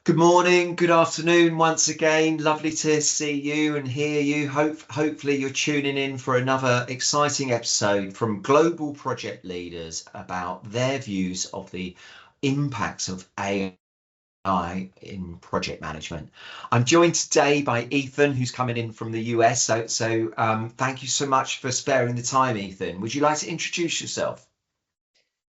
Good morning, good afternoon once again. Lovely to see you and hear you. Hopefully you're tuning in for another exciting episode from global project leaders about their views of the impacts of AI in project management. I'm joined today by Ethan, who's coming in from the US. So thank you so much for sparing the time, Ethan. Would you like to introduce yourself?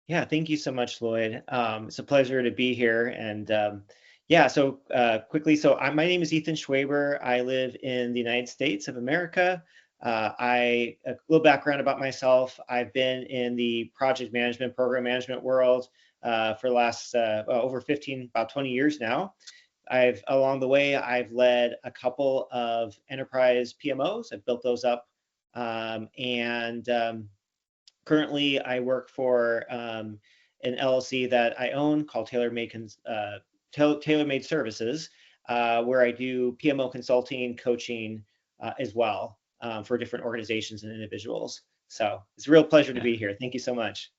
Yeah, thank you so much, Lloyd. It's a pleasure to be here. And yeah, so quickly, my name is Ethan Schwaber. I live in the United States of America. A little background about myself. I've been in the project management, program management world for the last over 15, about 20 years now. Along the way, I've led a couple of enterprise PMOs. I've built those up. And Currently, I work for an LLC that I own called Tailor Made Services, where I do PMO consulting, coaching as well for different organizations and individuals. So it's a real pleasure to be here. Thank you so much.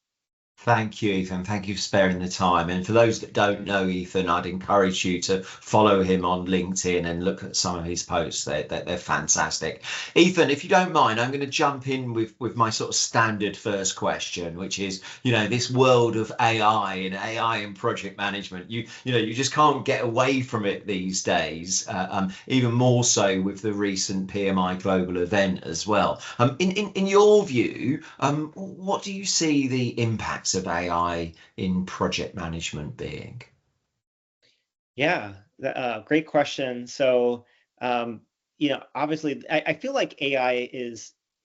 Thank you, Ethan. Thank you for sparing the time. And for those that don't know Ethan, I'd encourage you to follow him on LinkedIn and look at some of his posts. They're fantastic. Ethan, if you don't mind, I'm going to jump in with my sort of standard first question, which is, this world of AI and project management. You just can't get away from it these days. Even more so with the recent PMI global event as well. In your view, what do you see the impact of AI in project management being? Yeah, great question. Obviously, I feel like AI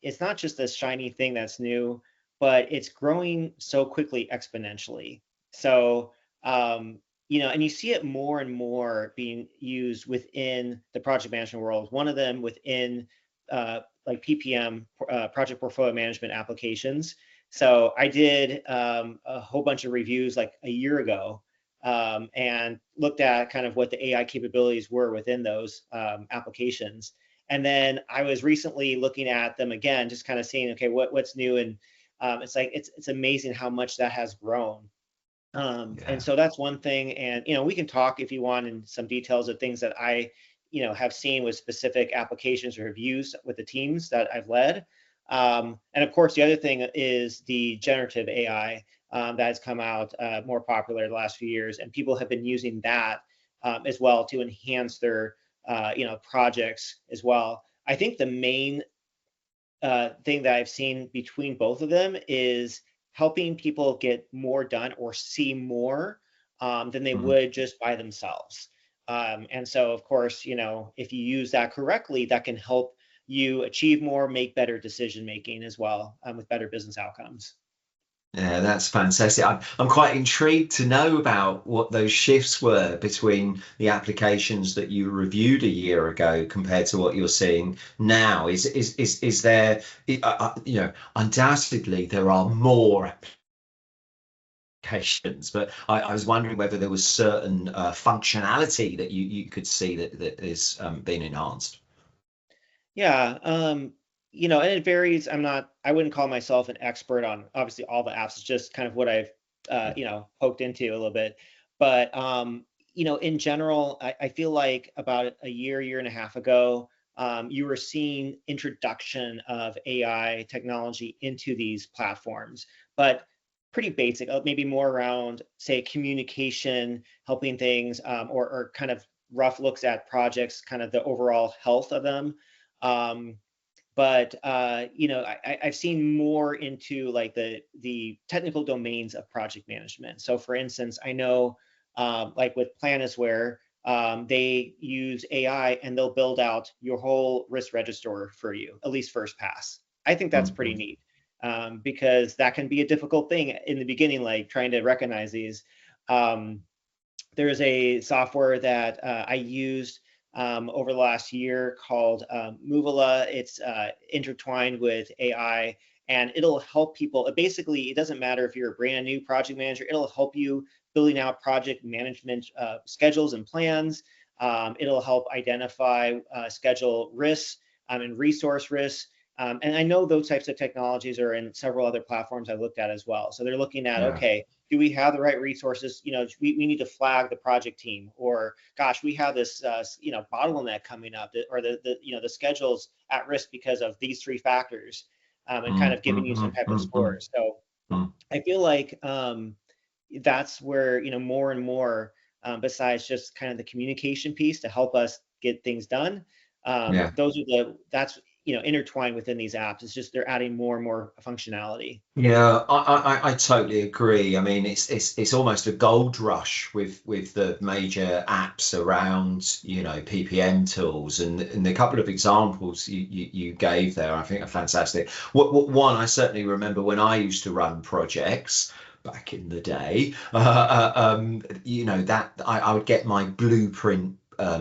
it's not just a shiny thing that's new, but it's growing so quickly exponentially. So, and you see it more and more being used within the project management world. One of them within like PPM, project portfolio management applications. So I did a whole bunch of reviews like a year ago and looked at kind of what the AI capabilities were within those applications. And then I was recently looking at them again, just kind of seeing, okay, what's new? And it's amazing how much that has grown. And Yeah. so that's one thing. And, we can talk if you want in some details of things that I, have seen with specific applications or reviews with the teams that I've led. And of course, the other thing is the generative AI that has come out more popular the last few years, and people have been using that as well to enhance their, projects as well. I think the main thing that I've seen between both of them is helping people get more done or see more than they Mhm. would just by themselves. And so, of course, if you use that correctly, that can help you achieve more, make better decision making as well with better business outcomes. Yeah, that's fantastic. I'm quite intrigued to know about what those shifts were between the applications that you reviewed a year ago compared to what you're seeing now. Is there, undoubtedly there are more applications, but I was wondering whether there was certain functionality that you could see that is being enhanced. Yeah, and it varies. I wouldn't call myself an expert on obviously all the apps. It's just kind of what I've, poked into a little bit. But, in general, I feel like about a year and a half ago, you were seeing introduction of AI technology into these platforms, but pretty basic, maybe more around, say, communication, helping things, or kind of rough looks at projects, kind of the overall health of them. Um, I've seen more into like the technical domains of project management. So, for instance, I know like with Planisware, they use AI and they'll build out your whole risk register for you, at least first pass. I think that's pretty Mhm. neat because that can be a difficult thing in the beginning, like trying to recognize these. Um, there's a software that I used over the last year called Movala. It's intertwined with AI, and it'll help people. Basically, it doesn't matter if you're a brand new project manager, it'll help you building out project management schedules and plans. It'll help identify schedule risks and resource risks. And I know those types of technologies are in several other platforms I looked at as well. So they're looking at, Yeah. okay, do we have the right resources? We need to flag the project team, or gosh, we have this bottleneck coming up, or the schedule's at risk because of these three factors, and kind of giving you some type of scores. So I feel like that's where more and more, besides just kind of the communication piece to help us get things done, Yeah. that's intertwined within these apps. It's just they're adding more and more functionality. Yeah, I totally agree. I mean, it's almost a gold rush with the major apps around, PPM tools, and the couple of examples you gave there, I think are fantastic. One, I certainly remember when I used to run projects back in the day, that I would get my blueprint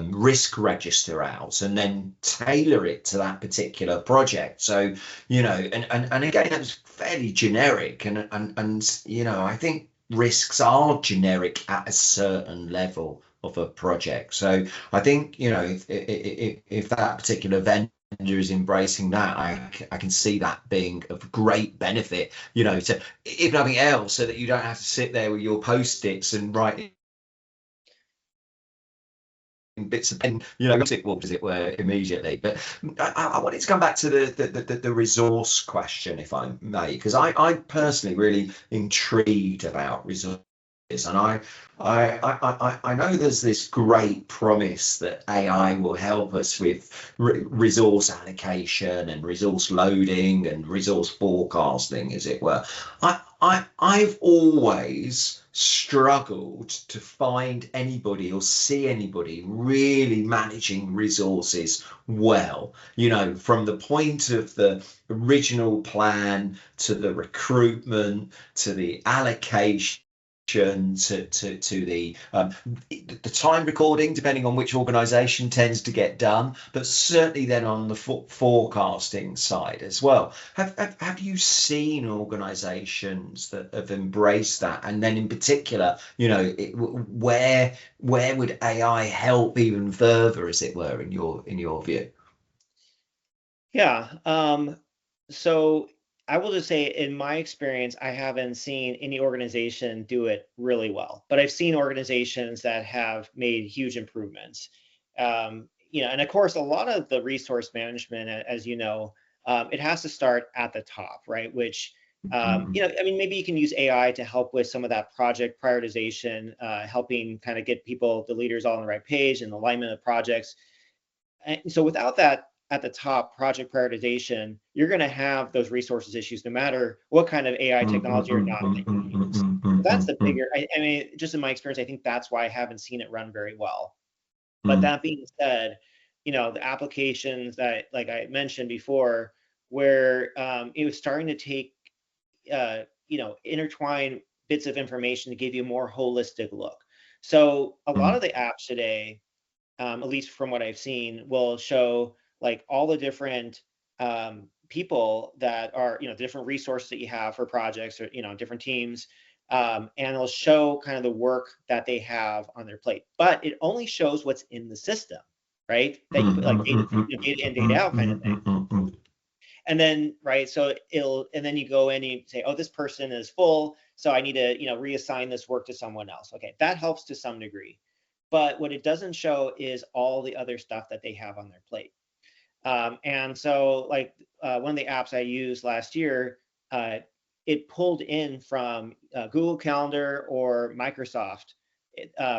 risk register out and then tailor it to that particular project. So, and again, it was fairly generic, and I think risks are generic at a certain level of a project. So I think, if that particular vendor is embracing that, I can see that being of great benefit, to, if nothing else, so that you don't have to sit there with your post-its and write bits of pen, tick walks, as it were, immediately. But I wanted to come back to the resource question, if I may, because I personally really intrigued about resources, and I know there's this great promise that AI will help us with resource allocation and resource loading and resource forecasting, as it were. I've always struggled to find anybody or see anybody really managing resources well, from the point of the original plan to the recruitment to the allocation to the time recording, depending on which organization tends to get done, but certainly then on the forecasting side as well. Have you seen organizations that have embraced that? And then in particular, where would AI help even further, as it were, in your view? Yeah. So I will just say, in my experience, I haven't seen any organization do it really well, but I've seen organizations that have made huge improvements. And of course, a lot of the resource management, as you know, it has to start at the top, right? Which, I mean, maybe you can use AI to help with some of that project prioritization, helping kind of get people, the leaders, all on the right page and alignment of projects. And so without that at the top project prioritization, you're going to have those resources issues no matter what kind of AI technology or not that you use. So that's the bigger, I mean, just in my experience, I think that's why I haven't seen it run very well. But that being said, the applications that, like I mentioned before, where it was starting to take, intertwine bits of information to give you a more holistic look. So a lot of the apps today, at least from what I've seen, will show like all the different people that are, different resources that you have for projects, or, different teams. And it'll show kind of the work that they have on their plate, but it only shows what's in the system, right? That you put like data in, data out kind of thing. And then, right, so and then you go in and you say, oh, this person is full, so I need to, reassign this work to someone else. Okay, that helps to some degree. But what it doesn't show is all the other stuff that they have on their plate. And so, like, one of the apps I used last year, it pulled in from Google Calendar or Microsoft,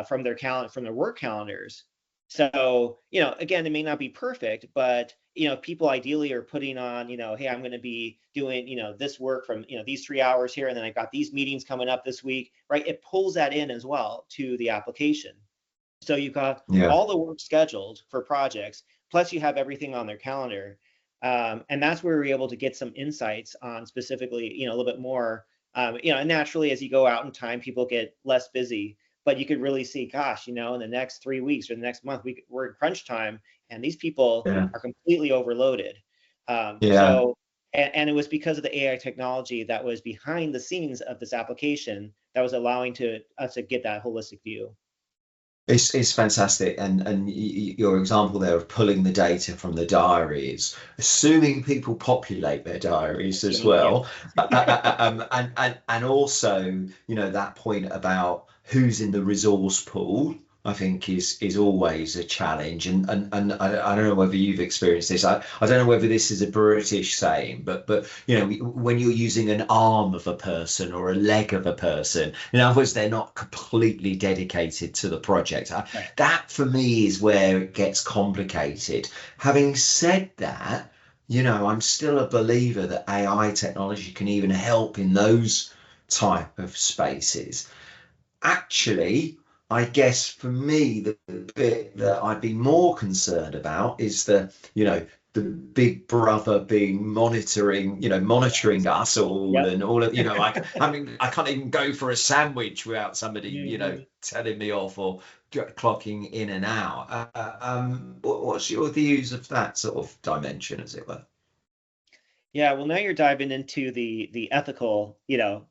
from their work calendars. So, again, it may not be perfect, but people ideally are putting on, hey, I'm going to be doing, this work from, these 3 hours here, and then I've got these meetings coming up this week, right? It pulls that in as well to the application. So you've got Yeah. all the work scheduled for projects, plus you have everything on their calendar. And that's where we're able to get some insights on specifically, a little bit more, and naturally, as you go out in time, people get less busy, but you could really see, gosh, in the next 3 weeks or the next month, we're in crunch time, and these people Yeah. are completely overloaded. Yeah. So, and it was because of the AI technology that was behind the scenes of this application that was allowing us to get that holistic view. It's fantastic, and your example there of pulling the data from the diaries, assuming people populate their diaries as Assuming, yeah. well, and also, that point about who's in the resource pool, I think is always a challenge, and I don't know whether you've experienced this. I don't know whether this is a British saying, but when you're using an arm of a person or a leg of a person, in other words, they're not completely dedicated to the project. Right. That for me is where it gets complicated. Having said that, I'm still a believer that AI technology can even help in those type of spaces. Actually, I guess for me, the bit that I'd be more concerned about is the big brother being monitoring us all Yep. and all of, I mean, I can't even go for a sandwich without somebody, Mhm. telling me off or clocking in and out. What's your views of that sort of dimension, as it were? Yeah, well, now you're diving into the ethical,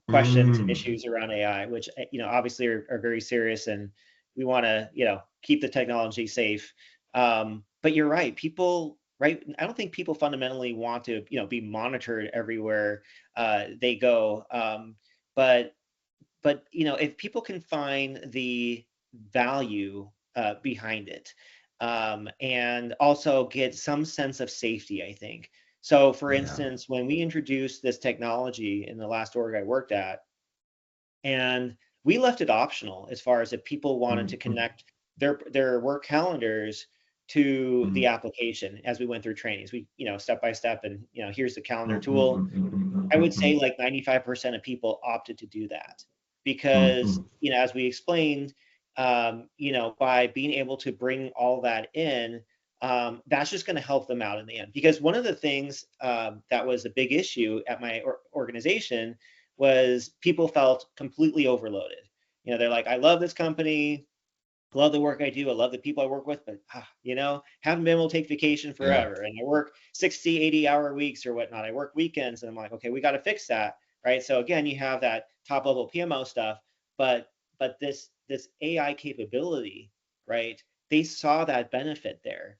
questions and Mm, issues around AI, which obviously are very serious, and we want to keep the technology safe. But you're right, people, right? I don't think people fundamentally want to be monitored everywhere they go. But if people can find the value behind it, and also get some sense of safety, I think. So, for yeah. instance, when we introduced this technology in the last org I worked at, and we left it optional as far as if people wanted to Mm, mm, connect their work calendars to the mm, application as we went through trainings. We, step by step, and here's the calendar mm, mm, tool. mm, mm, mm, I mm, would say mm, like 95% of people opted to do that mm, because, mm. as we explained, by being able to bring all that in, that's just going to help them out in the end. Because one of the things that was a big issue at my organization was people felt completely overloaded. They're like, I love this company, love the work I do. I love the people I work with, but haven't been able to take vacation Yeah. forever. And I work 60, 80-hour weeks or whatnot. I work weekends, and I'm like, okay, we got to fix that. Right. So again, you have that top level PMO stuff, but this AI capability, right? They saw that benefit there.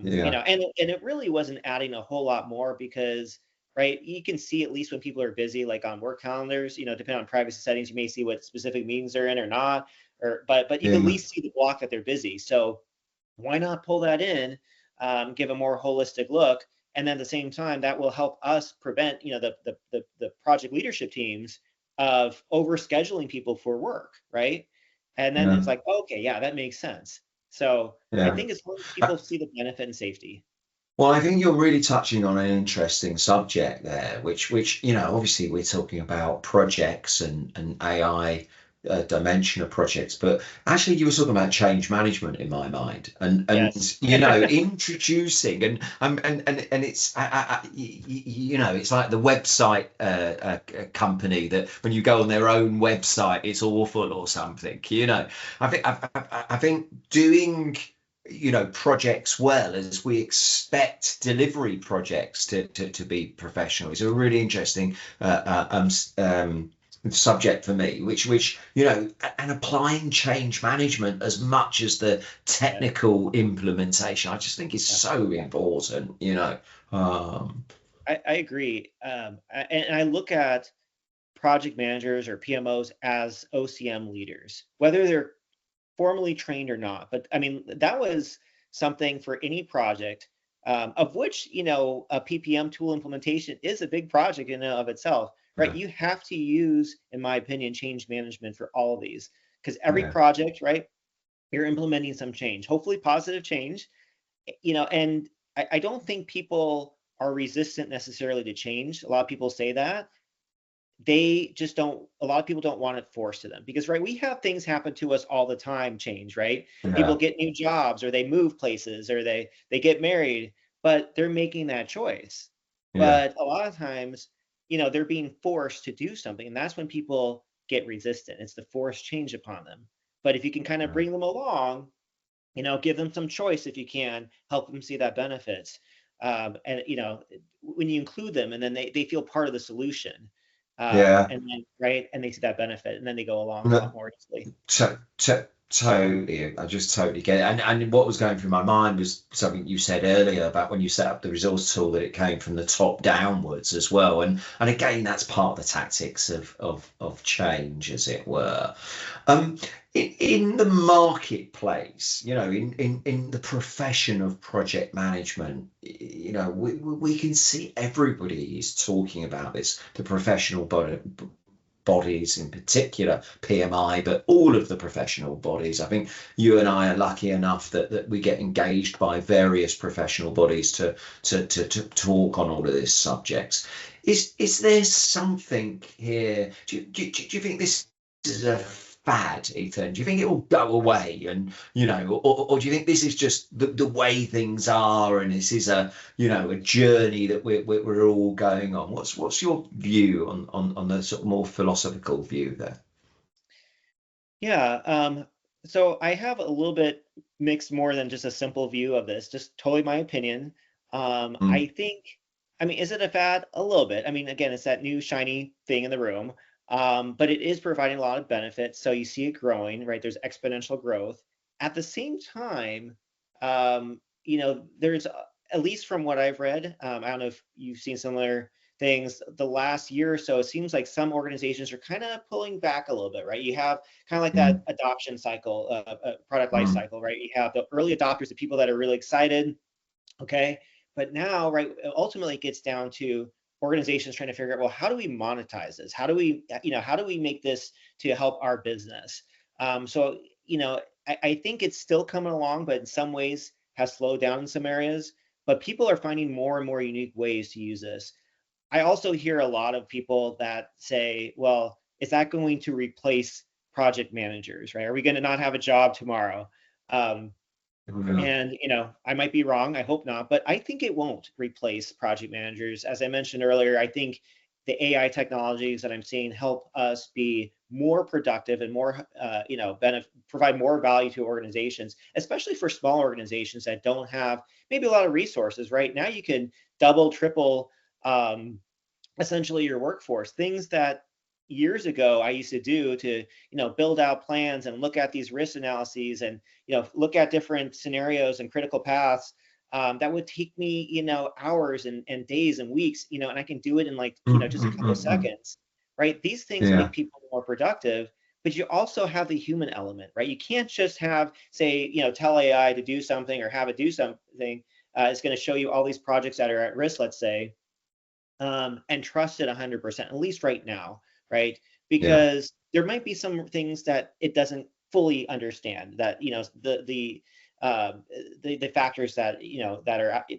Yeah. And it really wasn't adding a whole lot more because right, you can see at least when people are busy, like on work calendars, depending on privacy settings, you may see what specific meetings they're in or not, or but you can at Yeah. least see the block that they're busy. So why not pull that in, give a more holistic look, and then at the same time that will help us prevent the project leadership teams of overscheduling people for work, right? And then Yeah. it's like, okay, yeah, that makes sense. So I Yeah. think as long as Uh, people see the benefit and safety. Well, I think you're really touching on an interesting subject there, which obviously we're talking about projects and AI dimension of projects, but actually you were talking about change management in my mind, Yes. introducing and it's it's like the website company that when you go on their own website it's awful or something. I think doing projects well as we expect delivery projects to be professional is a really interesting subject for me, which and applying change management as much as the Yeah. technical implementation I just think is Yeah. so important. um I agree. And I look at project managers or PMOs as OCM leaders, whether they're formally trained or not. But I mean, that was something for any project, of which, a PPM tool implementation is a big project in and of itself, right? yeah, You have to use, in my opinion, change management for all of these because every yeah, project, right, you're implementing some change, hopefully positive change, and I don't think people are resistant necessarily to change. A lot of people say that they just don't, a lot of people don't want it forced to them because right, we have things happen to us all the time, change, right? People yeah, get new jobs or they move places or they get married, but they're making that choice. yeah, But a lot of times, they're being forced to do something, and that's when people get resistant. It's the forced change upon them. But if you can kind of yeah, bring them along, give them some choice if you can, help them see that benefits. And when you include them and then they feel part of the solution, yeah. and then right, and they see that benefit and then they go along a No, lot more easily. Totally, I just totally get it. And what was going through my mind was something you said earlier about when you set up the resource tool, that it came from the top downwards as well. And again, that's part of the tactics of change, as it were. Um, in the marketplace, in the profession of project management, we can see everybody is talking about this, the professional bodies in particular, PMI, but all of the professional bodies. I think you and I are lucky enough that we get engaged by various professional bodies to talk on all of these subjects. Is there something here? Do you think this is a fad, Ethan? Do you think it will go away, and or do you think this is just the way things are, and this is a journey that we're all going on? What's your view on the sort of more philosophical view there? Yeah, so I have a little bit mixed, more than just a simple view of this, just totally my opinion. I Mm, think, I mean, is it a fad? A little bit. I mean, again, it's that new shiny thing in the room, but it is providing a lot of benefits. So you see it growing, right? There's exponential growth. At the same time, there's, at least from what I've read, I don't know if you've seen similar things, the last year or so, it seems like some organizations are kind of pulling back a little bit, right? You have kind of like that mm, adoption cycle, product life mm, cycle, right? You have the early adopters, the people that are really excited, okay? But now, right, ultimately it gets down to organizations trying to figure out, well, how do we monetize this? How do we make this to help our business? So, I think it's still coming along, but in some ways has slowed down in some areas. But people are finding more and more unique ways to use this. I also hear a lot of people that say, well, is that going to replace project managers, right? Are we going to not have a job tomorrow? Um, mm, and I might be wrong. I hope not, but I think it won't replace project managers. As I mentioned earlier, I think the AI technologies that I'm seeing help us be more productive and more, provide more value to organizations, especially for small organizations that don't have maybe a lot of resources. Right now, you can double, triple, um, essentially your workforce. Things that years ago I used to do to build out plans and look at these risk analyses and look at different scenarios and critical paths, that would take me hours and days and weeks, and I can do it in like mm, just a mm, couple mm, mm. seconds, right? These things Yeah. make people more productive, but you also have the human element, right? You can't just have, say, tell AI to do something or have it do something. It's going to show you all these projects that are at risk, let's say, and trust it 100%, at least right now, right? Yeah. Because there might be some things that it doesn't fully understand, that uh, the factors that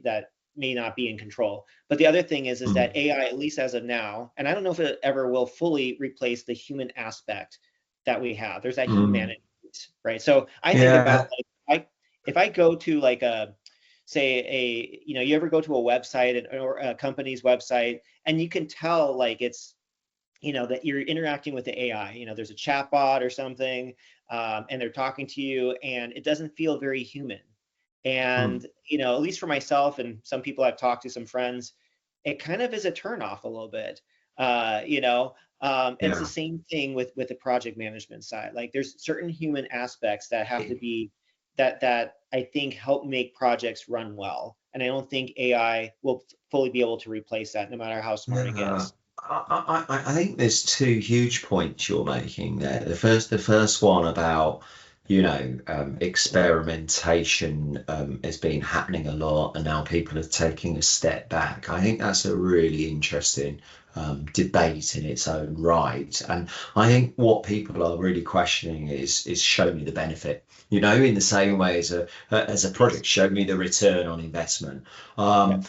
that may not be in control. But the other thing is that Mm, AI, at least as of now, and I don't know if it ever will fully replace the human aspect that we have. There's that mm. humanity, right? So I think about, Yeah. like, if I go to like a, say, you ever go to a website or a company's website, and you can tell like it's, that you're interacting with the AI. There's a chat bot or something, and they're talking to you, and it doesn't feel very human. Mm, And at least for myself and some people I've talked to, some friends, it kind of is a turn off a little bit. And it's the yeah. same thing with the project management side. Like, there's certain human aspects that have to be, that I think help make projects run well. And I don't think AI will fully be able to replace that, no matter how smart it Yeah, gets. I think there's two huge points you're making there. The first one about, experimentation has been happening a lot, and now people are taking a step back. I think that's a really interesting debate in its own right. And I think what people are really questioning is show me the benefit. In the same way as a Yes. project, show me the return on investment. Yeah. Um,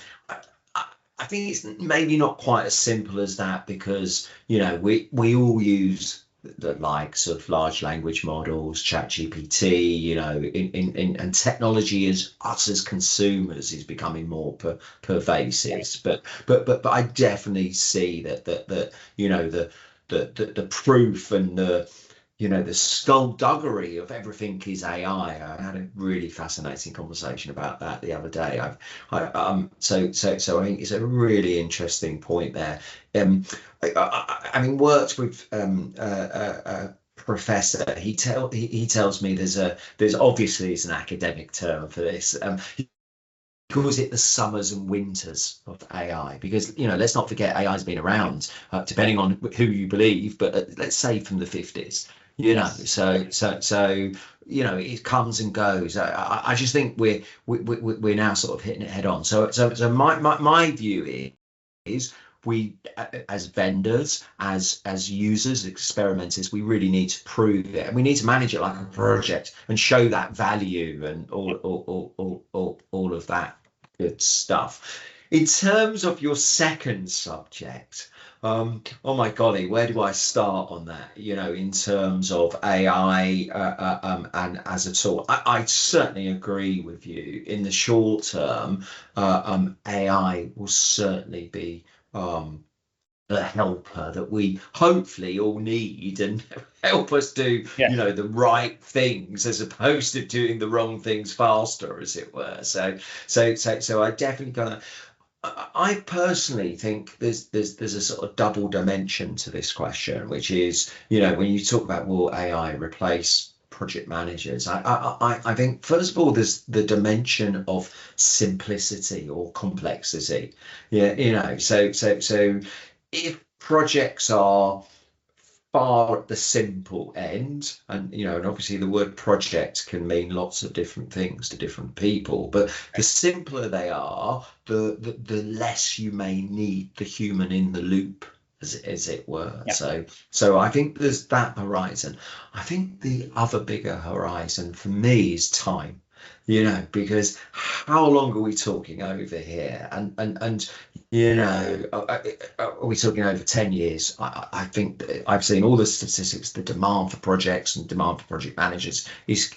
I think it's maybe not quite as simple as that, because we all use the likes of large language models, chat GPT, and technology as us as consumers is becoming more pervasive. Right. But I definitely see that the proof and the skullduggery of everything is AI. I had a really fascinating conversation about that the other day. So I think it's a really interesting point there. Um, I mean, worked with professor. He tells me there's obviously is an academic term for this. He calls it the summers and winters of AI, because let's not forget AI has been around, depending on who you believe, but let's say from the 50s. Yes. So it comes and goes. I just think we're now sort of hitting it head on. So my view is we, as vendors, as users, experimenters, we really need to prove it, and we need to manage it like a project and show that value and all of that good stuff. In terms of your second subject, oh my golly, where do I start on that? In terms of AI and as a tool, I certainly agree with you. In the short term, AI will certainly be a helper that we hopefully all need, and help us do Yeah. the right things as opposed to doing the wrong things faster, as it were. So I definitely gonna. I personally think there's a sort of double dimension to this question, which is, when you talk about will AI replace project managers, I think first of all there's the dimension of simplicity or complexity. So if projects are far at the simple end, and obviously the word project can mean lots of different things to different people, but the simpler they are, the less you may need the human in the loop, as it were. Yeah. So I think there's that horizon. I think the other bigger horizon for me is time. Because how long are we talking over here? And are we talking over 10 years? I think that I've seen all the statistics. The demand for projects and demand for project managers is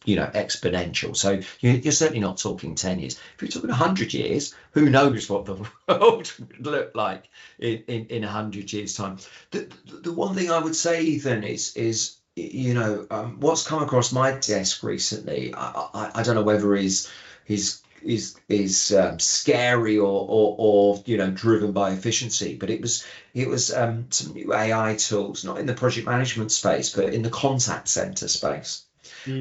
exponential. So you're certainly not talking 10 years. If you're talking 100 years, who knows what the world would look like in 100 years' time. The one thing I would say, Ethan, is what's come across my desk recently. I don't know whether is scary or driven by efficiency, but it was some new AI tools, not in the project management space, but in the contact center space,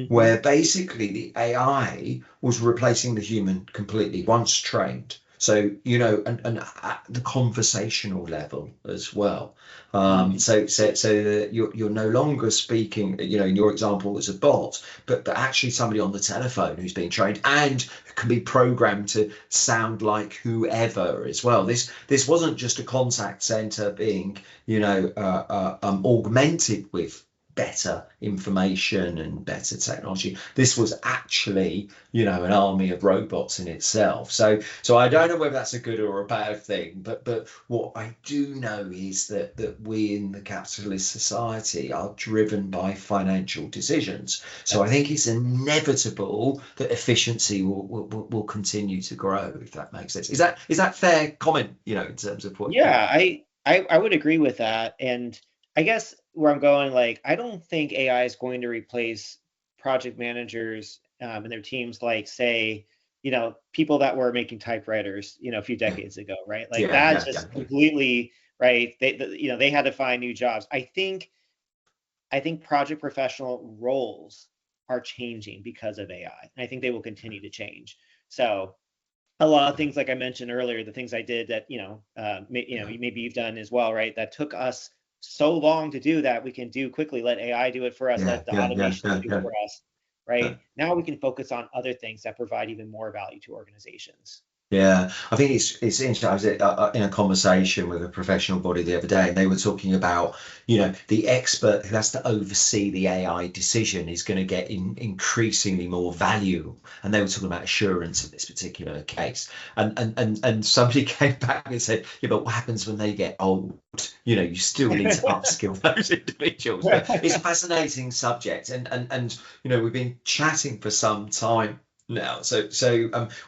where basically the AI was replacing the human completely once trained. So, and at the conversational level as well. So that you're no longer speaking, in your example, as a bot, but actually somebody on the telephone who's being trained and can be programmed to sound like whoever as well. This wasn't just a contact center being, augmented with better information and better technology. This was actually, an army of robots in itself. So I don't know whether that's a good or a bad thing, but what I do know is that we in the capitalist society are driven by financial decisions. So I think it's inevitable that efficiency will continue to grow, if that makes sense. Is that fair comment, in terms of what? Yeah, I would agree with that. And I guess where I'm going, like, I don't think AI is going to replace project managers and their teams, like, say, people that were making typewriters, a few decades ago, right? Like that just completely, right? They had to find new jobs. I think project professional roles are changing because of AI, and I think they will continue to change. So a lot of things, like I mentioned earlier, the things I did that maybe you've done as well, right? That took us so long to do that we can do quickly. Let AI do it for us. Let the automation do it for us, right? Now we can focus on other things that provide even more value to organizations. Yeah, I think it's interesting. I was in a conversation with a professional body the other day, and they were talking about, the expert who has to oversee the AI decision is going to get increasingly more value. And they were talking about assurance in this particular case. And somebody came back and said, yeah, but what happens when they get old? You still need to upskill those individuals. But it's a fascinating subject, and we've been chatting for some time now, so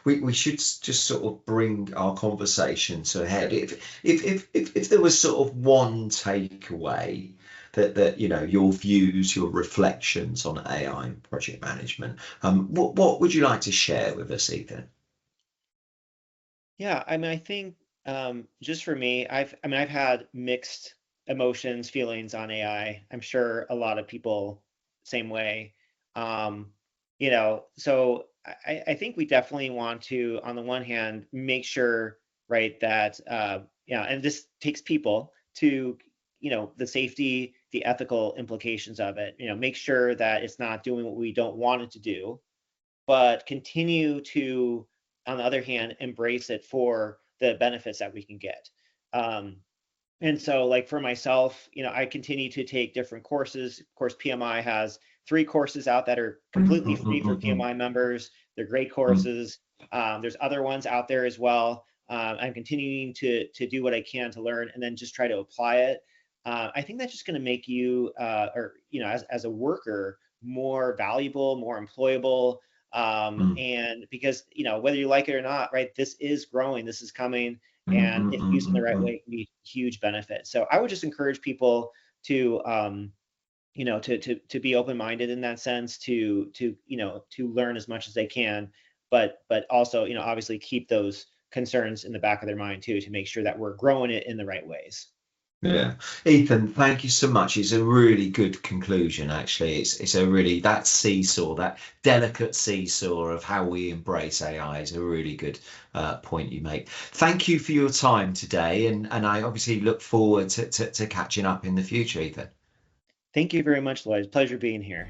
we should just sort of bring our conversation to a head. If there was sort of one takeaway that your views, your reflections on AI and project management, what would you like to share with us, Ethan? Yeah, I mean, I think just for me, I've had mixed emotions, feelings on AI. I'm sure a lot of people same way. Um, so I think we definitely want to, on the one hand, make sure, right, that and this takes people to, the safety, the ethical implications of it. Make sure that it's not doing what we don't want it to do, but continue to, on the other hand, embrace it for the benefits that we can get. Um, and so, like for myself, I continue to take different courses. Of course, PMI has 3 courses out that are completely free for PMI members. They're great courses. There's other ones out there as well. I'm continuing to do what I can to learn and then just try to apply it. I think that's just going to make you, or as a worker, more valuable, more employable. And because whether you like it or not, right, this is growing, this is coming, and if used in the right way, it can be a huge benefit. So I would just encourage people to to be open-minded in that sense, to learn as much as they can, but also obviously keep those concerns in the back of their mind too, to make sure that we're growing it in the right ways. Yeah, Ethan, thank you so much. It's a really good conclusion, actually. It's a really, that seesaw, that delicate seesaw of how we embrace AI is a really good point you make. Thank you for your time today, and I obviously look forward to catching up in the future, Ethan. Thank you very much, Lloyd. Pleasure being here.